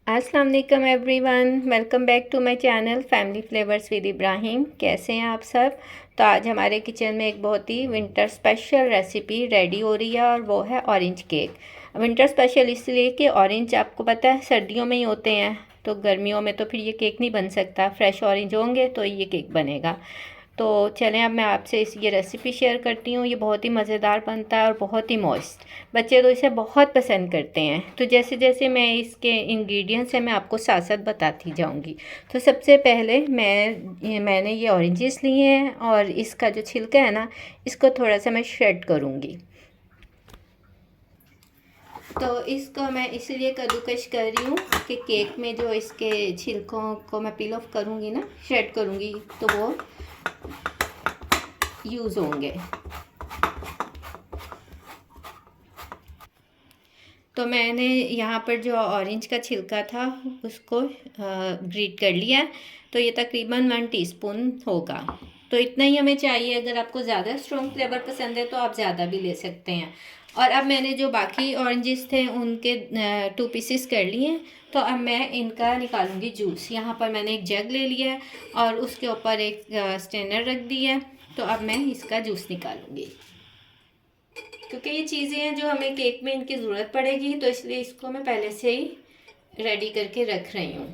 अस्सलाम वालेकुम everyone, welcome back to my channel family flavours with Ibrahim. कैसे हैं आप सब। तो आज हमारे किचन में एक बहुत ही विंटर स्पेशल रेसिपी रेडी हो रही है और वो है ऑरेंज केक। विंटर स्पेशल इसलिए कि ऑरेंज आपको पता है सर्दियों में ही होते हैं, तो गर्मियों में तो फिर ये केक नहीं बन सकता। फ्रेश ऑरेंज होंगे तो ये केक बनेगा। तो चलें अब मैं आपसे ये रेसिपी शेयर करती हूँ। ये बहुत ही मज़ेदार बनता है और बहुत ही मॉइस्ट। बच्चे तो इसे बहुत पसंद करते हैं। तो जैसे जैसे मैं इसके इंग्रेडिएंट्स हैं मैं आपको साथ साथ बताती जाऊँगी। तो सबसे पहले मैंने ये ऑरेंजेस लिए हैं और इसका जो छिलका है ना, इसको थोड़ा सा मैं श्रेड करूँगी। तो इसको मैं इसलिए कद्दूकश कर रही हूँ कि केक में जो इसके छिलकों को मैं पील ऑफ करूँगी ना, श्रेड करूँगी, तो वो यूज़ होंगे। तो मैंने यहाँ पर जो ऑरेंज का छिलका था उसको ग्रेट कर लिया। तो ये तकरीबन 1 टीस्पून होगा। तो इतना ही हमें चाहिए। अगर आपको ज़्यादा स्ट्रॉन्ग फ्लेवर पसंद है तो आप ज़्यादा भी ले सकते हैं। और अब मैंने जो बाकी ऑरेंजेस थे उनके 2 पीसेस कर लिए। तो अब मैं इनका निकालूंगी जूस। यहाँ पर मैंने एक जग ले लिया है और उसके ऊपर एक स्ट्रेनर रख दिया है। तो अब मैं इसका जूस निकालूंगी, क्योंकि ये चीज़ें हैं जो हमें केक में इनकी ज़रूरत पड़ेगी, तो इसलिए इसको मैं पहले से ही रेडी करके रख रही हूँ।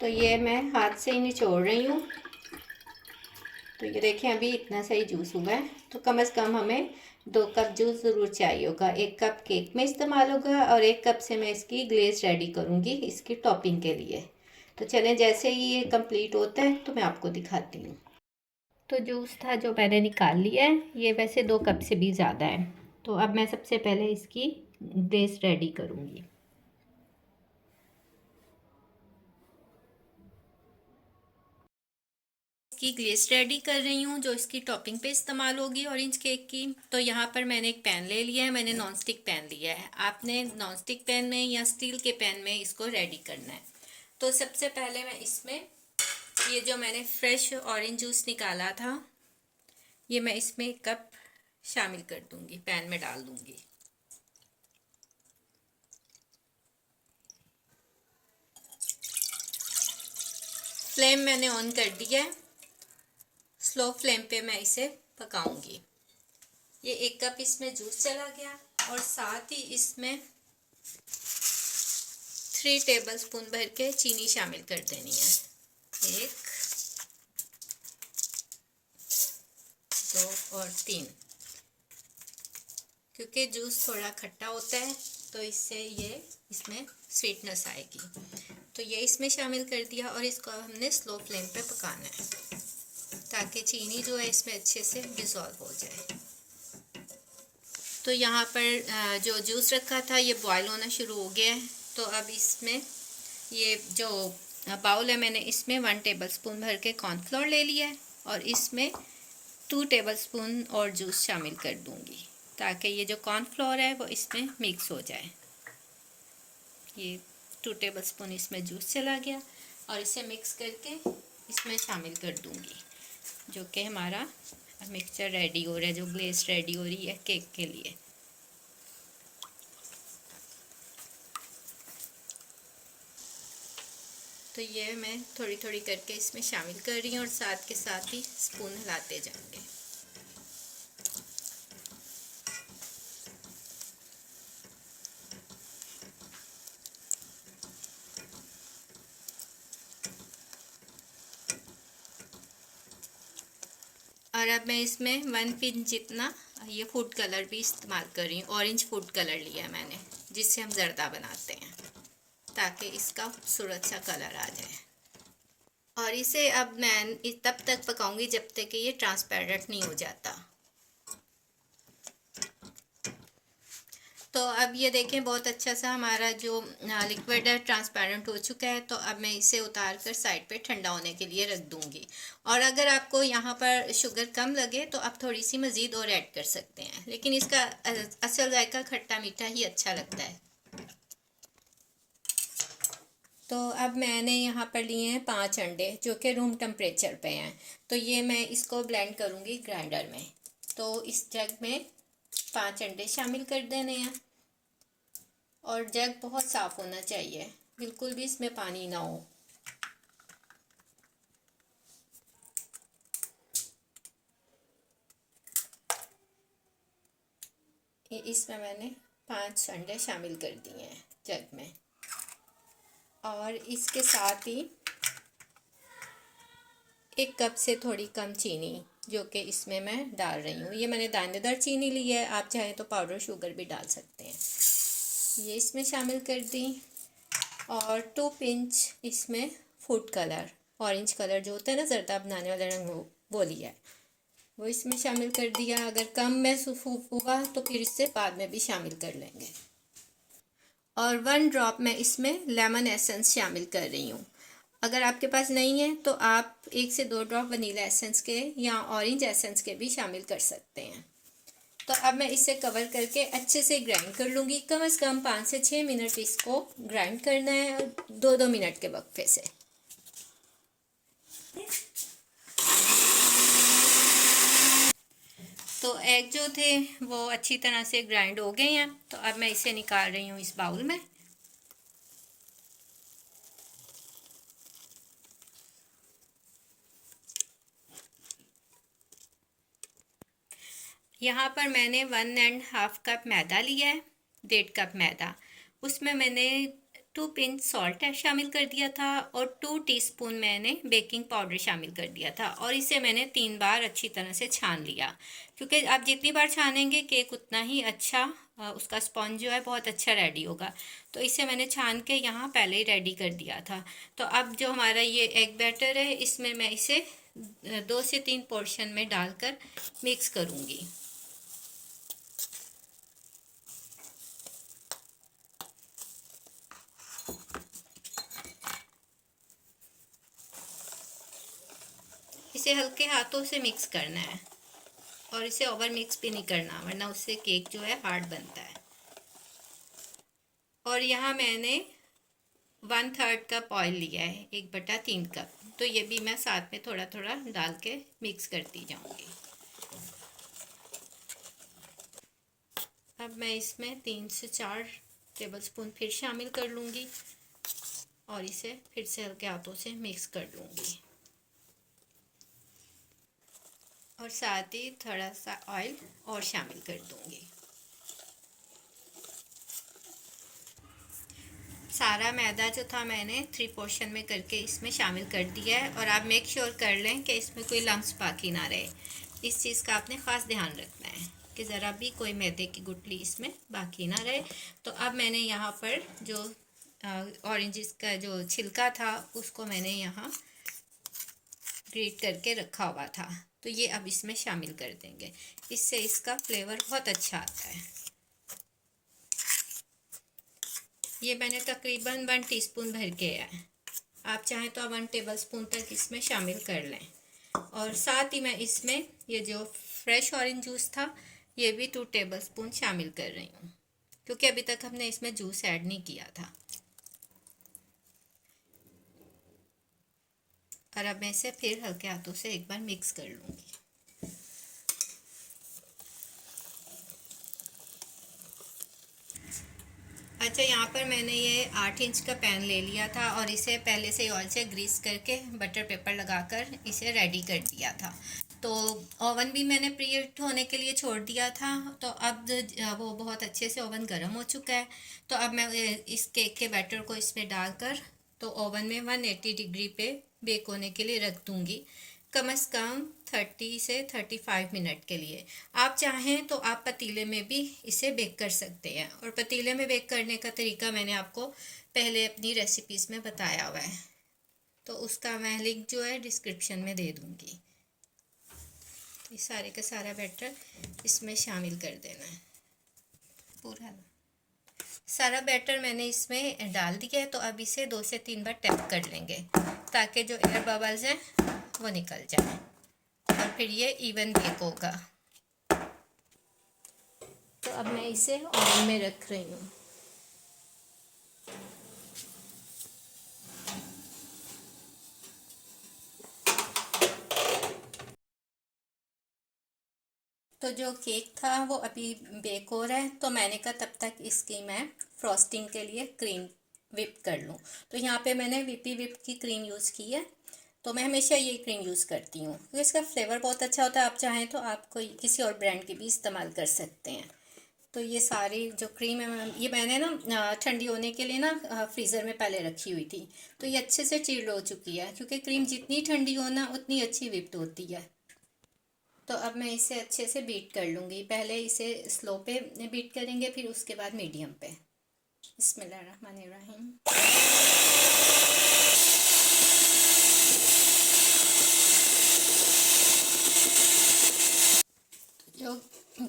तो ये मैं हाथ से ही निचोड़ रही हूँ। तो ये देखें अभी इतना सही जूस हुआ है। तो कम से कम हमें 2 कप जूस ज़रूर चाहिए होगा। 1 कप केक में इस्तेमाल होगा और 1 कप से मैं इसकी ग्लेज रेडी करूँगी इसकी टॉपिंग के लिए। तो चलें, जैसे ही ये कंप्लीट होता है तो मैं आपको दिखाती हूँ। तो जूस था जो मैंने निकाल लिया है, ये वैसे 2 कप से भी ज़्यादा है। तो अब मैं सबसे पहले इसकी ग्लेस रेडी करूँगी। इसकी ग्लेस रेडी कर रही हूँ जो इसकी टॉपिंग पे इस्तेमाल होगी ऑरेंज केक की। तो यहाँ पर मैंने एक पैन ले लिया है। मैंने नॉन स्टिक पैन लिया है। आपने नॉन स्टिक पैन में या स्टील के पैन में इसको रेडी करना है। तो सबसे पहले मैं इसमें ये जो मैंने फ्रेश ऑरेंज जूस निकाला था, ये मैं इसमें 1 कप शामिल कर दूंगी, पैन में डाल दूंगी। फ्लेम मैंने ऑन कर दिया है। स्लो फ्लेम पे मैं इसे पकाऊंगी। ये 1 कप इसमें जूस चला गया और साथ ही इसमें 3 टेबलस्पून भर के चीनी शामिल कर देनी है। 1, 2 और 3। क्योंकि जूस थोड़ा खट्टा होता है तो इससे ये इसमें स्वीटनेस आएगी। तो ये इसमें शामिल कर दिया और इसको हमने स्लो फ्लेम पे पकाना है ताकि चीनी जो है इसमें अच्छे से डिज़ोल्व हो जाए। तो यहाँ पर जो जूस रखा था ये बॉयल होना शुरू हो गया है। तो अब इसमें ये जो बाउल है मैंने इसमें 1 टेबलस्पून भर के कॉर्नफ्लोर ले लिया है और इसमें 2 टेबलस्पून और जूस शामिल कर दूँगी ताकि ये जो कॉर्नफ्लोर है वो इसमें मिक्स हो जाए। ये 2 टेबलस्पून इसमें जूस चला गया और इसे मिक्स करके इसमें शामिल कर दूँगी, जो कि हमारा मिक्सचर रेडी हो रहा है, जो ग्लेस रेडी हो रही है केक के लिए। तो ये मैं थोड़ी थोड़ी करके इसमें शामिल कर रही हूँ और साथ के साथ ही स्पून हिलाते जाएंगे। और अब मैं इसमें 1 पिंच जितना ये फूड कलर भी इस्तेमाल कर रही हूँ। ऑरेंज फूड कलर लिया है मैंने, जिससे हम जर्दा बनाते हैं, ताकि इसका खूबसूरत सा कलर आ जाए। और इसे अब मैं तब तक पकाऊंगी जब तक कि ये ट्रांसपेरेंट नहीं हो जाता। तो अब ये देखें बहुत अच्छा सा हमारा जो लिक्विड है ट्रांसपेरेंट हो चुका है। तो अब मैं इसे उतार कर साइड पे ठंडा होने के लिए रख दूंगी। और अगर आपको यहाँ पर शुगर कम लगे तो आप थोड़ी सी मज़ीद और ऐड कर सकते हैं, लेकिन इसका असल जायका खट्टा मीठा ही अच्छा लगता है। तो अब मैंने यहाँ पर लिए हैं 5 अंडे जो कि रूम टेम्परेचर पे हैं। तो ये मैं इसको ब्लेंड करूँगी ग्राइंडर में। तो इस जग में 5 अंडे शामिल कर देने हैं। और जग बहुत साफ़ होना चाहिए, बिल्कुल भी इसमें पानी ना हो। इसमें मैंने 5 अंडे शामिल कर दिए हैं जग में। और इसके साथ ही 1 कप से थोड़ी कम चीनी जो कि इसमें मैं डाल रही हूँ। ये मैंने दानेदार चीनी ली है, आप चाहें तो पाउडर शुगर भी डाल सकते हैं। ये इसमें शामिल कर दी। और 2 पिंच इसमें फूड कलर, ऑरेंज कलर जो होता है ना जर्दा बनाने वाला रंग, वो लिया है, वो इसमें शामिल कर दिया। अगर कम महसूस हुआ तो फिर इससे बाद में भी शामिल कर लेंगे। और 1 ड्रॉप मैं इसमें लेमन एसेंस शामिल कर रही हूँ। अगर आपके पास नहीं है तो आप 1 से 2 ड्रॉप वनीला एसेंस के या ऑरेंज एसेंस के भी शामिल कर सकते हैं। तो अब मैं इसे कवर करके अच्छे से ग्राइंड कर लूँगी। कम से कम 5 से 6 मिनट इसको ग्राइंड करना है, 2-2 मिनट के वक्फे से। तो एग जो थे वो अच्छी तरह से ग्राइंड हो गए हैं। तो अब मैं इसे निकाल रही हूँ इस बाउल में। यहाँ पर मैंने 1.5 कप मैदा लिया है, 1.5 कप मैदा। उसमें मैंने 2 पिंच सॉल्ट शामिल कर दिया था और 2 टीस्पून मैंने बेकिंग पाउडर शामिल कर दिया था। और इसे मैंने 3 बार अच्छी तरह से छान लिया, क्योंकि आप जितनी बार छानेंगे केक उतना ही अच्छा उसका स्पॉन्ज जो है बहुत अच्छा रेडी होगा। तो इसे मैंने छान के यहाँ पहले ही रेडी कर दिया था। तो अब जो हमारा ये एग बैटर है, इसमें मैं इसे 2 से 3 पोर्शन में डालकर मिक्स करूँगी। इसे हल्के हाथों से मिक्स करना है और इसे ओवर मिक्स भी नहीं करना, वरना उससे केक जो है हार्ड बनता है। और यहाँ मैंने 1/3 कप ऑयल लिया है, 1/3 कप। तो ये भी मैं साथ में थोड़ा थोड़ा डाल के मिक्स करती जाऊँगी। अब मैं इसमें 3 से 4 टेबलस्पून फिर शामिल कर लूँगी और इसे फिर से हल्के हाथों से मिक्स कर लूँगी। और साथ ही थोड़ा सा ऑयल और शामिल कर दूँगी। सारा मैदा जो था मैंने 3 पोर्शन में करके इसमें शामिल कर दिया है। और आप मेक श्योर कर लें कि इसमें कोई लम्स बाकी ना रहे। इस चीज़ का आपने ख़ास ध्यान रखना है कि ज़रा भी कोई मैदे की गुठली इसमें बाकी ना रहे। तो अब मैंने यहाँ पर जो ऑरेंजिस का जो छिलका था उसको मैंने यहाँ ग्रेट करके रखा हुआ था, तो ये अब इसमें शामिल कर देंगे। इससे इसका फ्लेवर बहुत अच्छा आता है। ये मैंने तकरीबन 1 टीस्पून भर के है, आप चाहें तो 1 टेबलस्पून तक इसमें शामिल कर लें। और साथ ही मैं इसमें ये जो फ्रेश ऑरेंज जूस था ये भी 2 टेबलस्पून शामिल कर रही हूँ, क्योंकि अभी तक हमने इसमें जूस ऐड नहीं किया था। और अब मैं इसे फिर हल्के हाथों से एक बार मिक्स कर लूँगी। अच्छा, यहाँ पर मैंने ये 8 इंच का पैन ले लिया था और इसे पहले से ऑयल से ग्रीस करके बटर पेपर लगाकर इसे रेडी कर दिया था। तो ओवन भी मैंने प्री हीट होने के लिए छोड़ दिया था। तो अब वो बहुत अच्छे से ओवन गर्म हो चुका है। तो अब मैं इस केक के बैटर को इसमें डालकर तो ओवन में 180 डिग्री पे बेक होने के लिए रख दूँगी, कम से कम 30 से 35 मिनट के लिए। आप चाहें तो आप पतीले में भी इसे बेक कर सकते हैं। और पतीले में बेक करने का तरीका मैंने आपको पहले अपनी रेसिपीज़ में बताया हुआ है, तो उसका मैं लिंक जो है डिस्क्रिप्शन में दे दूँगी। ये सारे का सारा बैटर इसमें शामिल कर देना है। पूरा सारा बैटर मैंने इसमें डाल दिया है। तो अब इसे 2 से 3 बार टैप कर लेंगे ताकि जो एयर बबल्स हैं वो निकल जाए और फिर ये इवन बेक होगा। तो अब मैं इसे ओवन में रख रही हूँ। तो तो जो केक था वो अभी बेक हो रहा है, तो मैंने कहा तब तक इसकी मैं फ्रॉस्टिंग के लिए क्रीम विप कर लूँ। तो यहाँ पे मैंने विपी विप की क्रीम यूज़ की है। तो मैं हमेशा ये क्रीम यूज़ करती हूँ क्योंकि इसका फ्लेवर बहुत अच्छा होता है। आप चाहें तो आप कोई किसी और ब्रांड की भी इस्तेमाल कर सकते हैं। तो ये सारी जो क्रीम है ये मैंने ना ठंडी होने के लिए ना फ्रीज़र में पहले रखी हुई थी। तो ये अच्छे से चिल्ड हो चुकी है क्योंकि क्रीम जितनी ठंडी हो ना उतनी अच्छी विप्ड होती है। तो अब मैं इसे अच्छे से बीट कर लूँगी। पहले इसे स्लो पे बीट करेंगे, फिर उसके बाद मीडियम पे। बिस्मिल्लाहिर्रहमानिर्रहीम। जो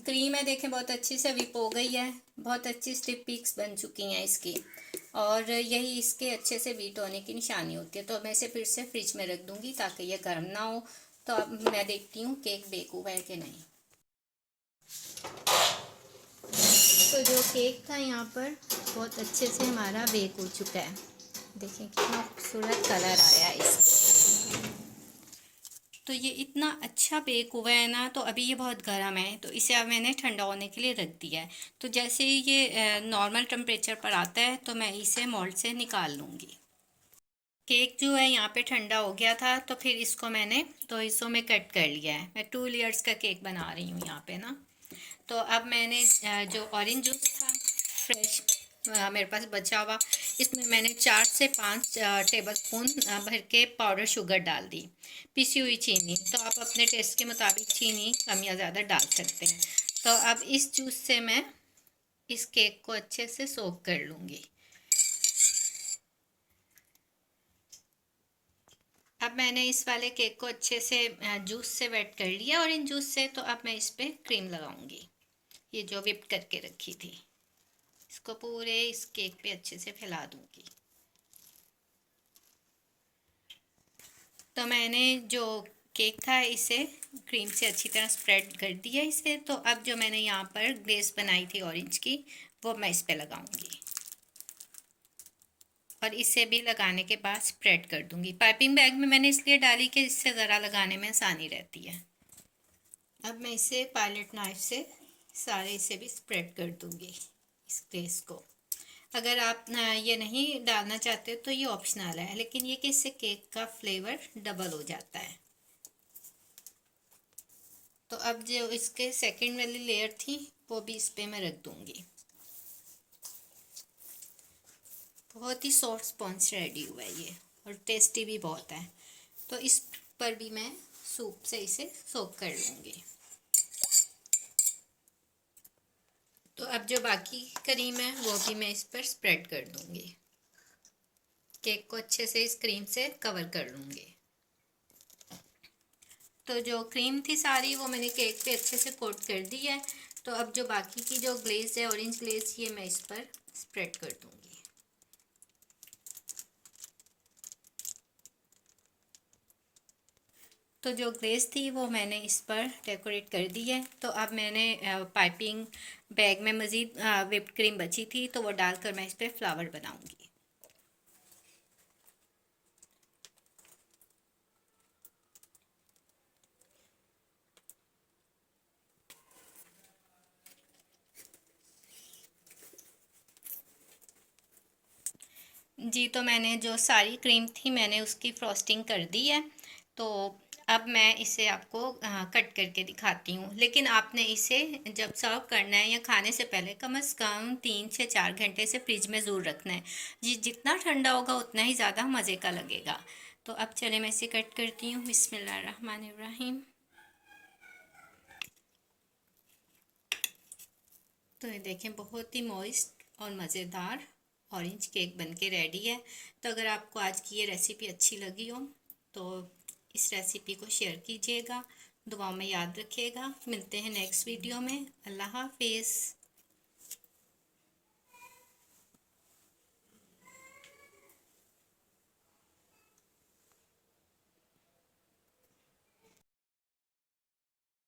क्रीम है देखें बहुत अच्छी से विप हो गई है, बहुत अच्छी स्टिप पीक्स बन चुकी हैं इसकी, और यही इसके अच्छे से बीट होने की निशानी होती है। तो मैं इसे फिर से फ्रिज में रख दूँगी ताकि ये गर्म ना हो। तो अब मैं देखती हूँ केक बेक हुआ है कि नहीं। तो जो केक था यहाँ पर बहुत अच्छे से हमारा बेक हो चुका है। देखें कितना खूबसूरत कलर आया है इसका। तो ये इतना अच्छा बेक हुआ है ना। तो अभी ये बहुत गर्म है, तो इसे अब मैंने ठंडा होने के लिए रख दिया है। तो जैसे ही ये नॉर्मल टेम्परेचर पर आता है तो मैं इसे मोल्ड से निकाल लूँगी। केक जो है यहाँ पे ठंडा हो गया था, तो फिर इसको मैंने 2 हिस्सों में कट कर लिया है। मैं 2 लेयर्स का केक बना रही हूँ यहाँ पे ना। तो अब मैंने जो ऑरेंज जूस था फ्रेश मेरे पास बचा हुआ, इसमें मैंने 4 से 5 टेबलस्पून भर के पाउडर शुगर डाल दी। पिसी हुई चीनी, तो आप अपने टेस्ट के मुताबिक चीनी कम या ज़्यादा डाल सकते हैं। तो अब इस जूस से मैं इस केक को अच्छे से सोक कर लूँगी। अब मैंने इस वाले केक को अच्छे से जूस से वेट कर लिया और इन जूस से, तो अब मैं इस पर क्रीम लगाऊंगी। ये जो विप करके रखी थी इसको पूरे इस केक पे अच्छे से फैला दूंगी। तो मैंने जो केक था इसे क्रीम से अच्छी तरह स्प्रेड कर दिया इसे। तो अब जो मैंने यहाँ पर ग्लेस बनाई थी ऑरेंज की, वो मैं इस पे लगाऊंगी और इसे भी लगाने के बाद स्प्रेड कर दूंगी। पाइपिंग बैग में मैंने इसलिए डाली कि इससे ज़रा लगाने में आसानी रहती है। अब मैं इसे पायलट नाइफ से सारे इसे भी स्प्रेड कर दूंगी इस ग्लेस को। अगर आप ये नहीं डालना चाहते तो ये ऑप्शनल है, लेकिन ये कि इससे केक का फ्लेवर डबल हो जाता है। तो अब जो इसके सेकंड वाली लेयर थी वो भी इस पे मैं रख दूंगी। बहुत ही सॉफ्ट स्पॉन्ज रेडी हुआ है ये, और टेस्टी भी बहुत है। तो इस पर भी मैं सूप से इसे सोक कर लूँगी। तो अब जो बाकी क्रीम है वो भी मैं इस पर स्प्रेड कर दूँगी। केक को अच्छे से इस क्रीम से कवर कर लूँगी। तो जो क्रीम थी सारी वो मैंने केक पे अच्छे से कोट कर दी है। तो अब जो बाकी की जो ग्लेज है ऑरेंज ग्लेज, ये मैं इस पर स्प्रेड कर दूँगी। तो जो ग्लेज थी वो मैंने इस पर डेकोरेट कर दी है। तो अब मैंने पाइपिंग बैग में मज़ीद व्हिप्ड क्रीम बची थी, तो वो डालकर मैं इस पर फ्लावर बनाऊँगी। जी, तो मैंने जो सारी क्रीम थी मैंने उसकी फ्रॉस्टिंग कर दी है। तो अब मैं इसे आपको कट करके दिखाती हूँ। लेकिन आपने इसे जब सर्व करना है या खाने से पहले कम से कम 3 से 4 घंटे से फ्रिज में ज़रूर रखना है। जी, जितना ठंडा होगा उतना ही ज़्यादा मज़े का लगेगा। तो अब चले मैं इसे कट करती हूँ। बिस्मिल्लाहिर्रहमानिर्रहीम। तो ये देखें बहुत ही मॉइस्ट और मज़ेदार ऑरेंज केक बनके रेडी है। तो अगर आपको आज की ये रेसिपी अच्छी लगी हो तो इस रेसिपी को शेयर कीजिएगा, दुआओं में याद रखिएगा। मिलते हैं नेक्स्ट वीडियो में। अल्लाह हाफिज़।